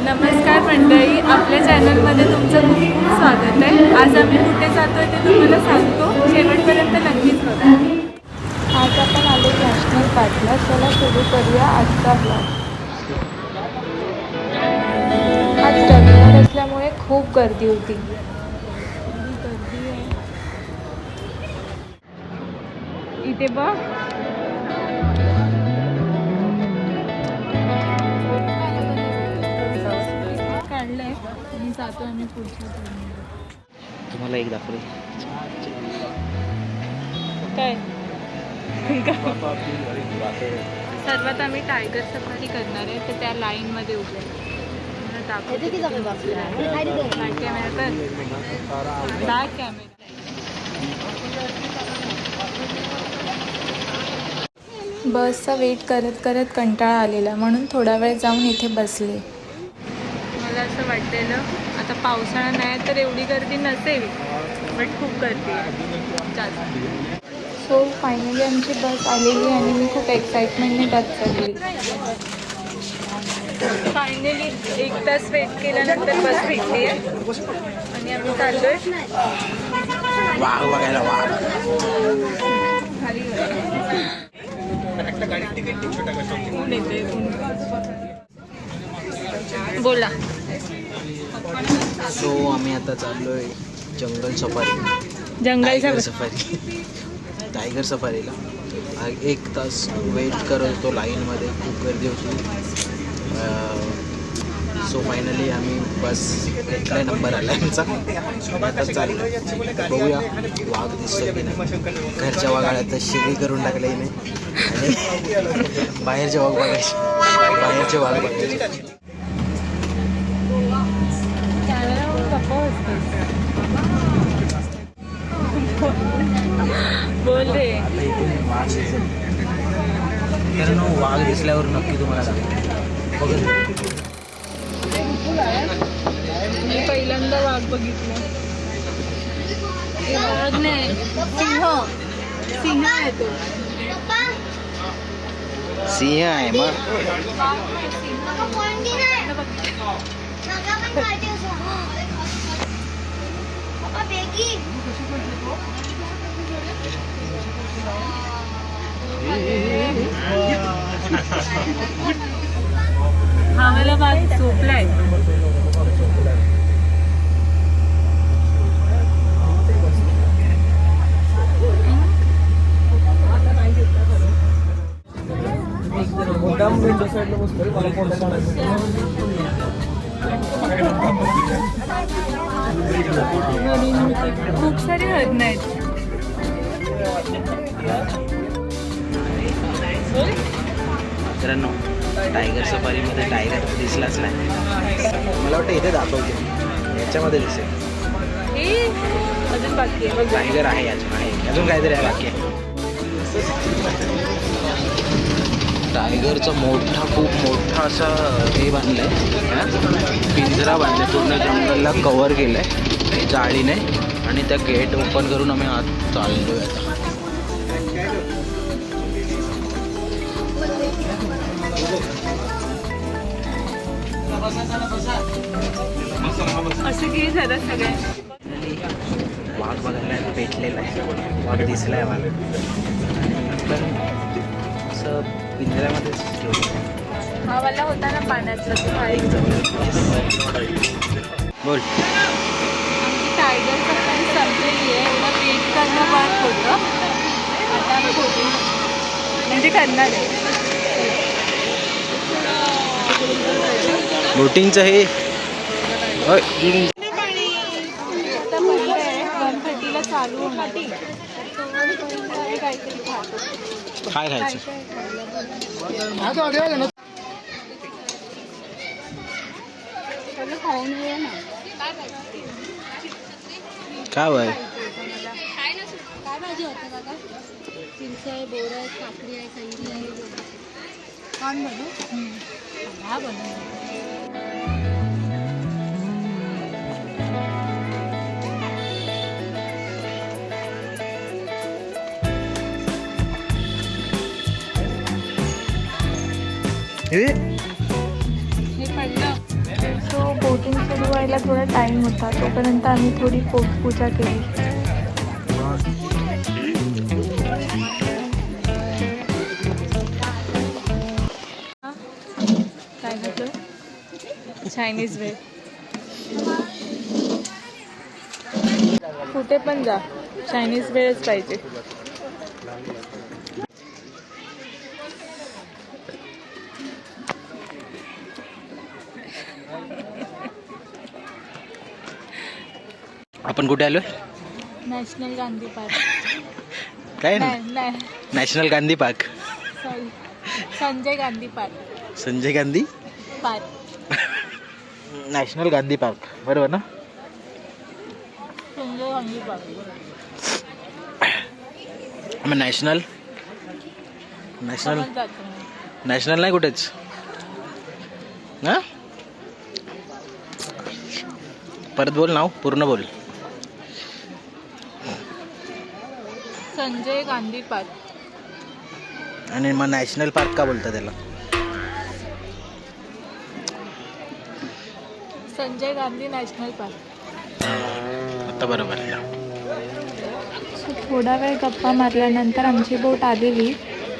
नमस्कार मंडळी, आपल्या चॅनलमध्ये तुमचं खूप खूप स्वागत आहे. आज आम्ही कुठे जातो आहे ते तुम्हाला सांगतो, शेवटपर्यंत नक्कीच बघा. आज आपण आलो नॅशनल पार्कला. चला सुरू करूया आजचा ब्लॉग. आज रविवार असल्यामुळे खूप गर्दी होती. गर्दी आहे इथे बघ. काढलंय आणि जातो आम्ही पुढच्या तुम्हाला एक दाखवले काय. सर्वात आम्ही टायगर सफारी करणार आहे, तर त्या लाईन मध्ये उभे आहे. बसचा वेट करत करत कंटाळा आलेला, म्हणून थोडा वेळ जाऊन इथे बसले. मला असं वाटलेलं आता पावसाळा नाही तर एवढी गर्दी नसेल, बट खूप गर्दी आहे जास्त. सो फायनली आमची बस आलेली आणि मी खूप एक्साइटमेंटने बस चढली. फायनली 1 तास वेट केल्यानंतर बस भेटली आहे आणि आम्ही चाललोय वाघ बघायला. वाघ बोला. सो आम्ही आता चाललोय जंगल सफारी. जंगल सफारी टायगर सफारीला. 1 तास वेट करत होतो लाईनमध्ये, खूप गर्दी होती. सो फायनली आम्ही बस भेटलाय, नंबर आला आमचा. आता चाललो बघूया वाघ दिसतो की नाही. घरच्या वाघाला तर शिरी करून टाकले नाही आणि बाहेरचे वाघ बघायचे. बाहेरचे वाघ बघायचे. बोल रे. कारण वाघ दिसल्यावर नक्की तुम्हाला दाखवतो. मी पहिल्यांदा वाघ बघितला. वाघ नाही, सिंह आहे तो. सिंह आहे मग. हा मला वाघ झोपलाय. खूप सारे हरण आहेत. मित्रांनो, टायगर सफारीमध्ये टायगर दिसलाच नाही. मला वाटतं इथे दाखवते, याच्यामध्ये दिसेल. अजून बाकी आहे. टायगर आहे, अजून काहीतरी आहे बाकी आहे. टायगरचा खूप मोठा असा हे बांधलाय, पिंजरा बांधलाय, पूर्ण जंगलला कव्हर केलंय जाळीने. आणि त्या गेट ओपन करून आम्ही आत चाललोय आता. असं की झालं सगळ्या. वाघ बघायला भेटलेला आहे, वाघ दिसलाय मला. नंतर असं पिंजऱ्यामध्येच ठेवलं. हा वाला होता ना पाण्यातला बोल. आमची टायगर सफारी संपलेली आहे. एवढा वेट करणं बंद होतं. आता आम्ही म्हणजे करणार आहे. बोटिंगचं हे आता बंद आहे, 1:30ला चालू होणार. काहीतरी खातो. काय खायचं. खाऊन ये ना. काय बाय. काय भाजी होतं दादा? चिंच आहे, बोर आहे, काकडी आहे, कैरी आहे. कोण बनव? हा बनव. हे पडलं. यायला थोडा टाईम होता, तोपर्यंत आम्ही थोडी पोटपूजा केली. काय घेतलं? चायनीज वेळ. कुठे पण जा, चायनीज वेळच पाहिजे. आपण कुठे आलोय? National Gandhi park. काय नाही, national Gandhi park, sorry, Sanjay Gandhi park. Sanjay Gandhi park, national Gandhi park, बरोबर ना? संजय गांधी पार्क. मग नॅशनल समज जातो. नॅशनल नाही कुठेच ना. परत बोल, नाव पूर्ण बोल. संजय गांधी पार्क. आणि मग नॅशनल पार्क का बोलतात त्याला? Sanjay Gandhi national park. आता बरोबर आहे. थोडा वेळ गप्पा मारल्यानंतर आमची बोट आलेली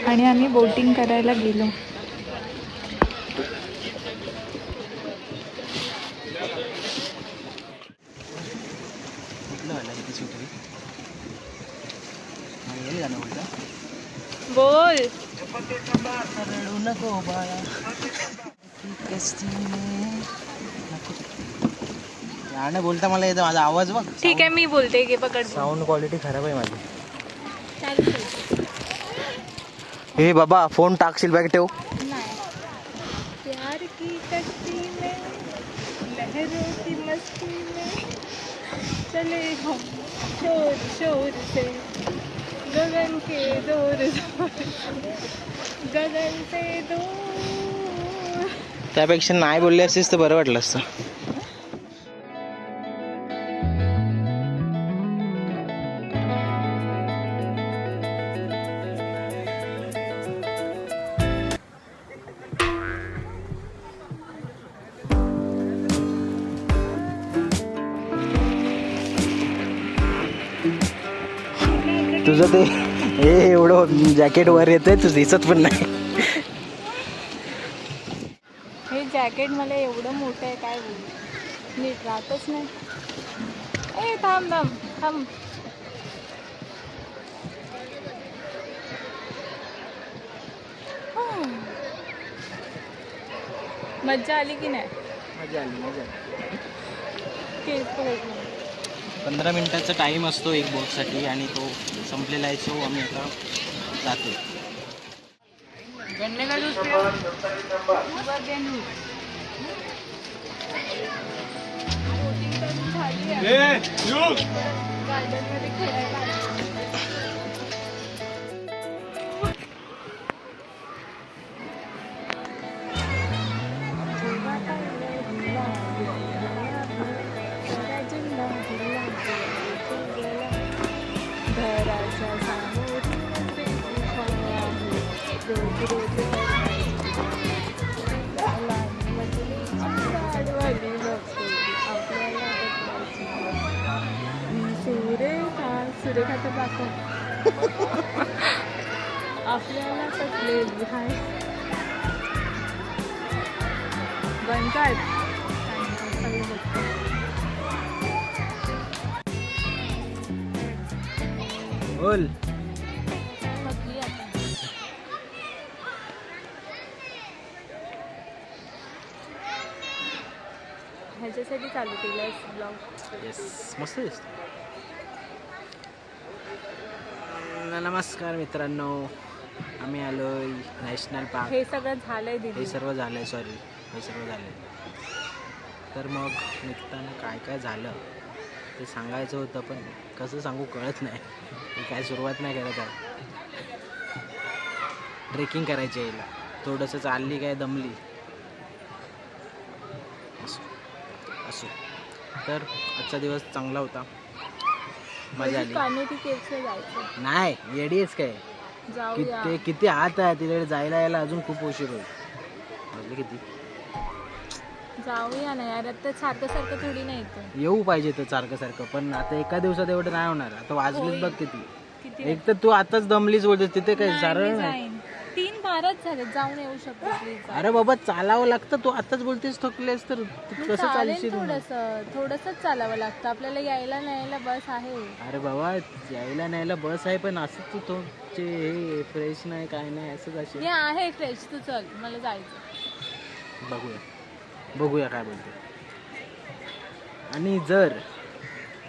आणि आम्ही बोटिंग करायला गेलो. बोल. नको बाळा. गाणं बोलता मला येतं, माझा आवाज बघ. ठीक आहे, मी बोलते, घे पकड. साऊंड क्वालिटी खराब आहे माझी. चालू. हे बाबा, फोन टाकशील, बॅग ठेव. नाही. प्यार की कश्ती में लहरों की मस्ती में चले हम शोर शोर से गगन के दूर गगन से दूर. त्यापेक्षा नाही बोलले असतीस तर बरं वाटलं असतं. तुझं ते हे एवढं जॅकेट वर येतंय, तू दिसत पण नाही. हे जॅकेट मला एवढं मोठं आहे, काय बोलू, नीट राहतच नाही. ए थांब थांब थांब. मज्जा आली की नाही? मजा आली, मजा आली. केस पकडलं. 15 मिनिटाचा टाईम असतो एक बोटसाठी आणि तो संपलेला आहे. सो आम्ही आता जातो. गन्ने का जूस पियो. बोटिंग करून झाली आहे. गार्डनमध्ये खेळायला आलो. घराच्या समोर रोज रोज वाढवाली बघतो आपल्याला सुरेखाचं दाखव. आपल्याला कसलेली हाय बनतात. बोल. ह्याच्यासाठी चालू केलं ब्लॉग. येस, मस्त दिसतो. नमस्कार मित्रांनो, आम्ही आलोय नॅशनल पार्क. हे सगळं झालंय दीदी. हे सर्व झालंय, हे सर्व झालंय. तर मग निघताना काय काय झालं ते सांगायचं होतं, पण कसं सांगू कळत नाही. मी काय सुरुवात नाही करत आहे. ट्रेकिंग करायची यायला, थोडंसं चालली, काय दमली. असो. तर आजचा दिवस चांगला होता, मजा आली. कान्होजी केव्हला जायचं. नाही, येडी आहेस काय? जाऊया. किती आत आहे तिकडे, जायला यायला अजून खूप उशीर होईल. वाजले किती? जाऊया ना यार, आता सारखं सारखं थोडी नाही येतं. येऊ पाहिजे तर सारखं सारखं, पण आता एका दिवसात एवढं नाही होणार. आता वाजलीच बघ किती. किती एक तर तू आताच दमलीच बोलते, तिथे काय नाही, सारं मी नाही. जाईन. 3 बाराच झाले, जाऊन येऊ शकतो प्लीज. अरे बाबा चालावं लागतं, तू आताच बोलतेस थकलेस तर कसं चालेल, चालशील? थोडंसंच चालावं लागतं आपल्याला, यायला न्यायला बस आहे. अरे बाबा यायला न्यायला बस आहे, पण असं तू तुमचे हे फ्रेश नाही काय नाही असंच असेल. मी आहे फ्रेश, तू चल, मला जायचं. बघूया काय बोलते. आणि जर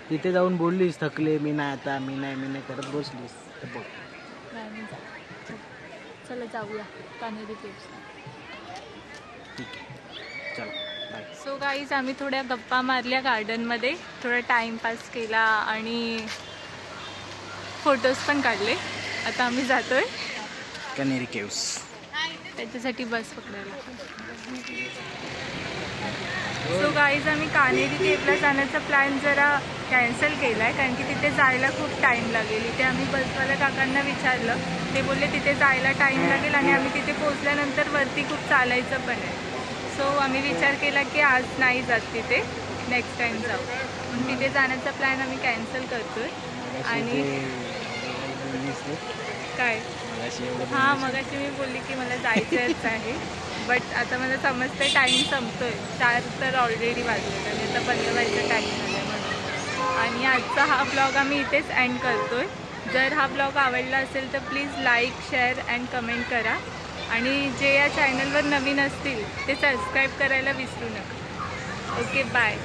तिथे जाऊन बोललीस थकले मी नाही आता मी नाही करत बसलीस तर बघ. नाही, मी जा. चला जाऊया कान्हेरी केव्स. ठीक आहे चल बाय. सो गाईज, आम्ही थोड्या गप्पा मारल्या गार्डनमध्ये, थोडा टाईमपास केला आणि फोटोज पण काढले. आता आम्ही जातोय कनेरी केव्स. त्याच्यासाठी बस पकडायला. सो गाईज, आम्ही कान्हेरी केव्हला जाण्याचा प्लॅन जरा कॅन्सल केला आहे, कारण की तिथे जायला खूप टाईम लागेल. इथे आम्ही बसवाल्या काकांना विचारलं, ते बोलले तिथे जायला टाईम लागेल आणि आम्ही तिथे पोचल्यानंतर वरती खूप चालायचं पण आहे. सो आम्ही विचार केला की आज नाही जात तिथे, नेक्स्ट टाईम जाऊ. म्हणून तिथे जाण्याचा प्लॅन आम्ही कॅन्सल करतोय. आणि काय हां, मगाशी मी बोलली की मला जायचंच आहे, बट आता मला समजतं टाईम संपतोय. 4 तर ऑलरेडी वाजले आणि आता बंद व्हायचा टाईम झाला आहे म्हणून. आणि आजचा हा ब्लॉग आम्ही इथेच एंड करतोय. जर हा ब्लॉग आवडला असेल तर please like, share and comment करा. आणि जे या चॅनलवर नवीन असतील ते सबस्क्राईब करायला विसरू नका. Okay, bye.